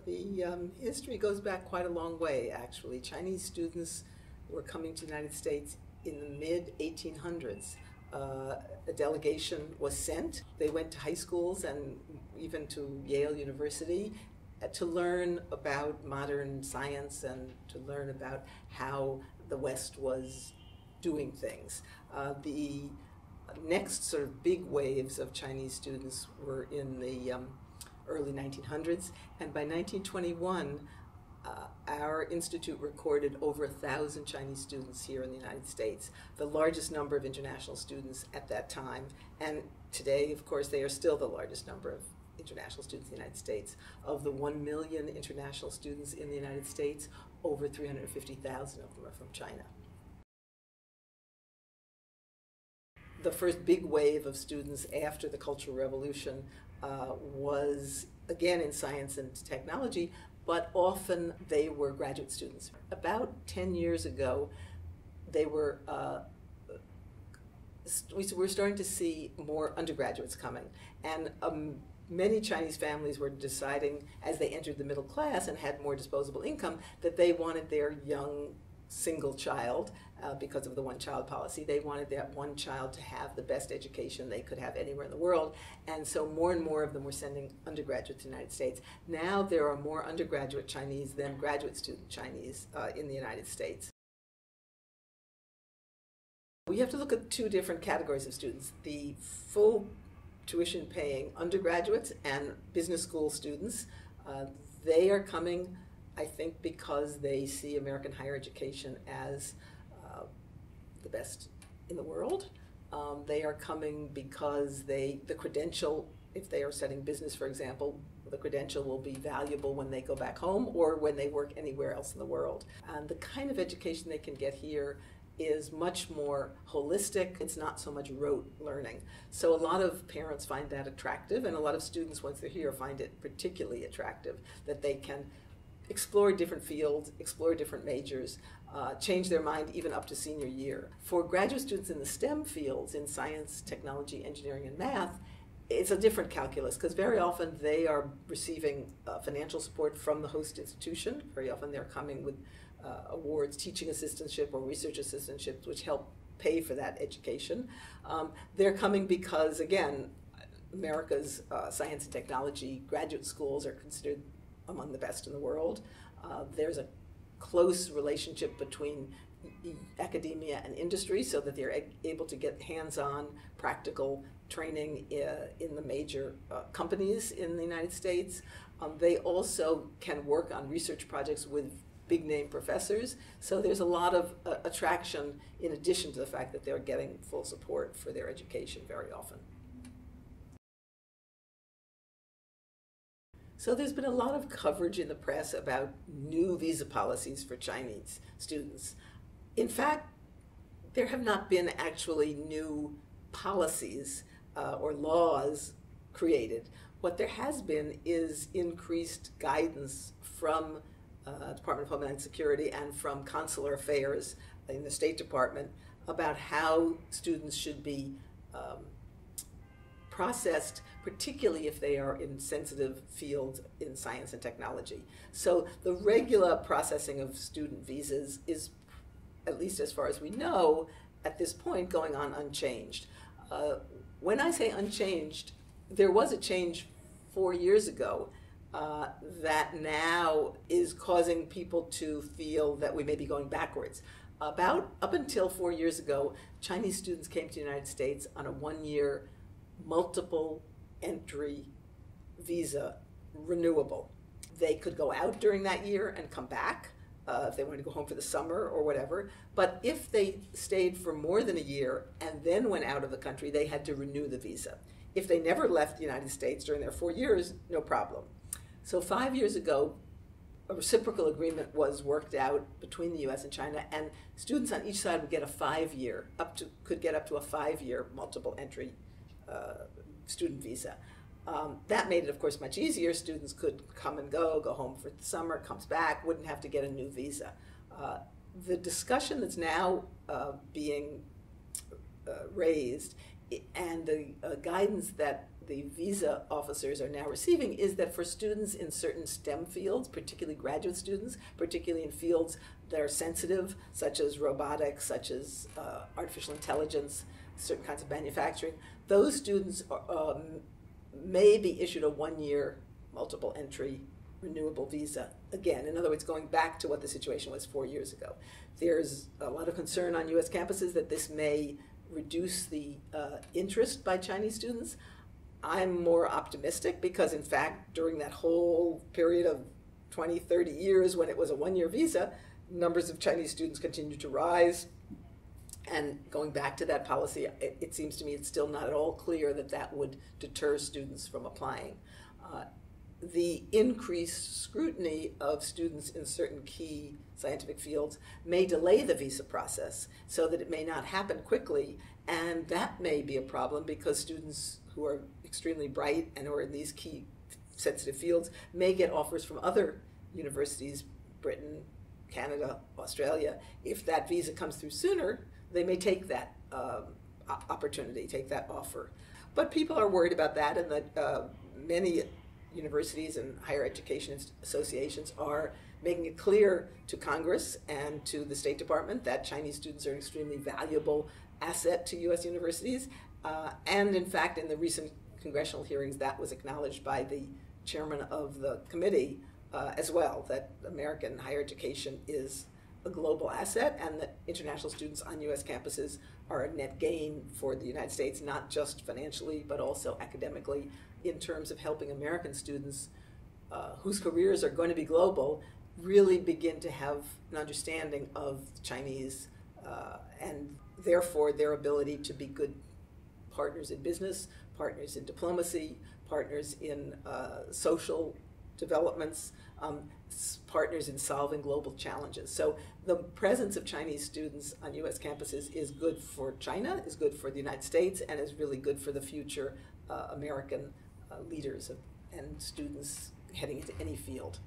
The history goes back quite a long way, actually. Chinese students were coming to the United States in the mid-1800s. A delegation was sent. They went to high schools and even to Yale University to learn about modern science and to learn about how the West was doing things. The next sort of big waves of Chinese students were in the early 1900s, and by 1921 our institute recorded over 1,000 Chinese students here in the United States, the largest number of international students at that time, and today, of course, they are still the largest number of international students in the United States. Of the 1 million international students in the United States, over 350,000 of them are from China. The first big wave of students after the Cultural Revolution was, again, in science and technology, but often they were graduate students. About 10 years ago, they were, we were starting to see more undergraduates coming. And many Chinese families were deciding, as they entered the middle class and had more disposable income, that they wanted their young single child, because of the one-child policy, they wanted that one child to have the best education they could have anywhere in the world, and so more and more of them were sending undergraduates to the United States. Now there are more undergraduate Chinese than graduate student Chinese in the United States. We have to look at two different categories of students: the full tuition-paying undergraduates and business school students. They are coming, I think, because they see American higher education as the best in the world. They are coming because the credential, if they are studying business, for example, the credential will be valuable when they go back home or when they work anywhere else in the world. And the kind of education they can get here is much more holistic. It's not so much rote learning. So a lot of parents find that attractive, and a lot of students, once they're here, find it particularly attractive, that they can explore different fields, explore different majors, change their mind even up to senior year. For graduate students in the STEM fields, in science, technology, engineering, and math, it's a different calculus, because very often they are receiving financial support from the host institution. Very often they're coming with awards, teaching assistantship or research assistantships, which help pay for that education. They're coming because, again, America's science and technology graduate schools are considered among the best in the world. There's a close relationship between academia and industry, so that they're able to get hands-on practical training in the major companies in the United States. They also can work on research projects with big-name professors, so there's a lot of attraction in addition to the fact that they're getting full support for their education very often. So there's been a lot of coverage in the press about new visa policies for Chinese students. In fact, there have not been actually new policies or laws created. What there has been is increased guidance from Department of Homeland Security and from Consular Affairs in the State Department about how students should be processed, particularly if they are in sensitive fields in science and technology. So the regular processing of student visas is, at least as far as we know, at this point going on unchanged. When I say unchanged, there was a change 4 years ago that now is causing people to feel that we may be going backwards. Up until 4 years ago, Chinese students came to the United States on a one-year multiple entry visa, renewable. They could go out during that year and come back if they wanted to go home for the summer or whatever. But if they stayed for more than a year and then went out of the country, they had to renew the visa. If they never left the United States during their 4 years, no problem. So 5 years ago, a reciprocal agreement was worked out between the U.S. and China, and students on each side would get a 5-year, could get up to a 5-year multiple entry student visa. That made it, of course, much easier. Students could come and go home for the summer, comes back, wouldn't have to get a new visa. The discussion that's now being raised And the guidance that the visa officers are now receiving is that for students in certain STEM fields, particularly graduate students, particularly in fields that are sensitive, such as robotics, such as artificial intelligence, certain kinds of manufacturing, those students may be issued a 1-year multiple entry renewable visa. Again, in other words, going back to what the situation was 4 years ago. There's a lot of concern on US campuses that this may reduce the interest by Chinese students. I'm more optimistic because, in fact, during that whole period of 20, 30 years when it was a 1-year visa, numbers of Chinese students continued to rise. And going back to that policy, it seems to me it's still not at all clear that that would deter students from applying. The increased scrutiny of students in certain key scientific fields may delay the visa process so that it may not happen quickly, and that may be a problem because students who are extremely bright and who are in these key sensitive fields may get offers from other universities, Britain, Canada, Australia. If that visa comes through sooner, they may take that opportunity, take that offer. But people are worried about that, and that many universities and higher education associations are making it clear to Congress and to the State Department that Chinese students are an extremely valuable asset to US universities. And in fact, in the recent congressional hearings, that was acknowledged by the chairman of the committee as well, that American higher education is a global asset and that international students on US campuses are a net gain for the United States, not just financially, but also academically, in terms of helping American students whose careers are going to be global really begin to have an understanding of Chinese and therefore their ability to be good partners in business, partners in diplomacy, partners in social developments, partners in solving global challenges. So the presence of Chinese students on US campuses is good for China, is good for the United States, and is really good for the future American leaders and students heading into any field.